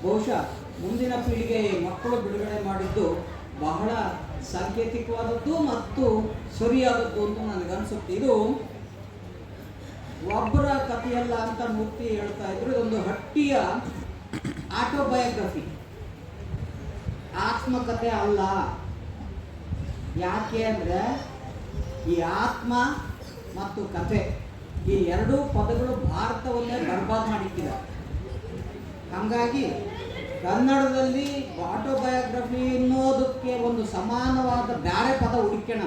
ಬಹುಶಃ ಮುಂದಿನ ಪೀಳಿಗೆ ಮಕ್ಕಳು ಬಿಡುಗಡೆ ಮಾಡಿದ್ದು ಬಹಳ ಸಾಂಕೇತಿಕವಾದದ್ದು ಮತ್ತು ಸರಿಯಾದದ್ದು ಅಂತ ನನಗನ್ಸುತ್ತೆ. ಇದು ಒಬ್ಬರ ಕಥೆಯಲ್ಲ ಅಂತ ಮೂರ್ತಿ ಹೇಳ್ತಾ ಇದ್ರು. ಇದೊಂದು ಹಟ್ಟಿಯ ಆಟೋಬಯೋಗ್ರಫಿ, ಆತ್ಮಕಥೆ ಅಲ್ಲ. ಯಾಕೆ ಅಂದರೆ ಈ ಆತ್ಮ ಮತ್ತು ಕಥೆ ಈ ಎರಡೂ ಪದಗಳು ಭಾರತವನ್ನೇ ಬರ್ಬಾದ್ ಮಾಡಿಟ್ಟಿದ್ದಾರೆ. ಹಾಗಾಗಿ ಕನ್ನಡದಲ್ಲಿ ಆಟೋಬಯೋಗ್ರಫಿ ಅನ್ನೋದಕ್ಕೆ ಒಂದು ಸಮಾನವಾದ ಬೇರೆ ಪದ ಹುಡುಕೋಣ.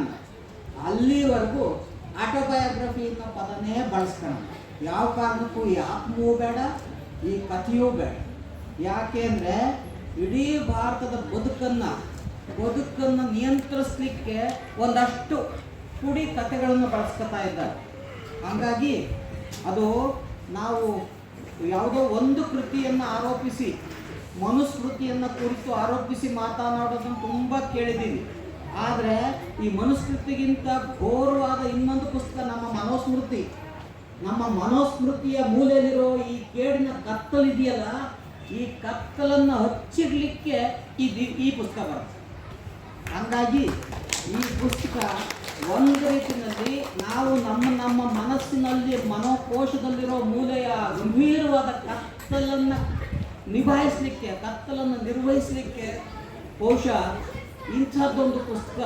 ಅಲ್ಲಿವರೆಗೂ ಆಟೋಬಯೋಗ್ರಫಿ ಅನ್ನೋ ಪದನೇ ಬಳಸ್ಕೋಣ. ಯಾವ ಕಾರಣಕ್ಕೂ ಈ ಆತ್ಮವೂ ಬೇಡ, ಈ ಕಥೆಯೂ ಬೇಡ. ಯಾಕೆ ಅಂದರೆ ಇಡೀ ಭಾರತದ ಬದುಕನ್ನು ನಿಯಂತ್ರಿಸಲಿಕ್ಕೆ ಒಂದಷ್ಟು ಪುಡಿ ಕಥೆಗಳನ್ನು ಬಳಸ್ಕೊತಾ ಇದ್ದಾರೆ. ಹಾಗಾಗಿ ಅದು ನಾವು ಯಾವುದೋ ಒಂದು ಕೃತಿಯನ್ನು ಆರೋಪಿಸಿ, ಮನುಸ್ಮೃತಿಯನ್ನು ಕುರಿತು ಆರೋಪಿಸಿ ಮಾತನಾಡೋದನ್ನು ತುಂಬ ಕೇಳಿದ್ದೀವಿ. ಆದರೆ ಈ ಮನುಸ್ಮೃತಿಗಿಂತ ಘೋರವಾದ ಇನ್ನೊಂದು ಪುಸ್ತಕ ನಮ್ಮ ಮನೋಸ್ಮೃತಿಯ ಮೂಲೆಯಲ್ಲಿರೋ ಈ ಕೇಡಿನ ಕತ್ತಲಿದೆಯಲ್ಲ, ಈ ಕತ್ತಲನ್ನು ಹಚ್ಚಿಡ್ಲಿಕ್ಕೆ ಈ ಪುಸ್ತಕ ಬರುತ್ತೆ. ಹಾಗಾಗಿ ಈ ಪುಸ್ತಕ ಒಂದು ರೀತಿಯಲ್ಲಿ ನಾವು ನಮ್ಮ ಮನಸ್ಸಿನಲ್ಲಿ ಮನೋಕೋಶದಲ್ಲಿರೋ ಮೂಲೆಯ ಗಂಭೀರವಾದ ಕತ್ತಲನ್ನು ನಿಭಾಯಿಸಲಿಕ್ಕೆ, ಕತ್ತಲನ್ನು ನಿರ್ವಹಿಸಲಿಕ್ಕೆ ಬಹುಶಃ ಇಂಥದ್ದೊಂದು ಪುಸ್ತಕ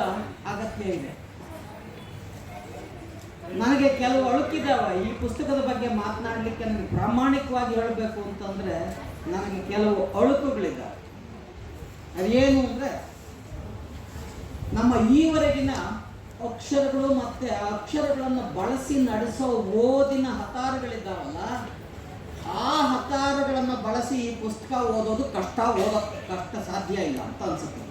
ಅಗತ್ಯ ಇದೆ. ನನಗೆ ಕೆಲವು ಅಳುಕಿದ್ದಾವೆ ಈ ಪುಸ್ತಕದ ಬಗ್ಗೆ ಮಾತನಾಡಲಿಕ್ಕೆ. ನನಗೆ ಪ್ರಾಮಾಣಿಕವಾಗಿ ಹೇಳಬೇಕು ಅಂತಂದರೆ ನನಗೆ ಕೆಲವು ಅಳುಕುಗಳಿದ್ದಾವೆ. ಅದೇನು ಅಂದರೆ, ನಮ್ಮ ಈವರೆಗಿನ ಅಕ್ಷರಗಳು ಮತ್ತು ಅಕ್ಷರಗಳನ್ನು ಬಳಸಿ ನಡೆಸೋ ಓದಿನ ಹತಾರಗಳಿದ್ದಾವಲ್ಲ, ಆ ಹತಾರಗಳನ್ನು ಬಳಸಿ ಈ ಪುಸ್ತಕ ಓದೋದು ಕಷ್ಟ ಸಾಧ್ಯ ಇಲ್ಲ ಅಂತ ಅನ್ಸುತ್ತೆ.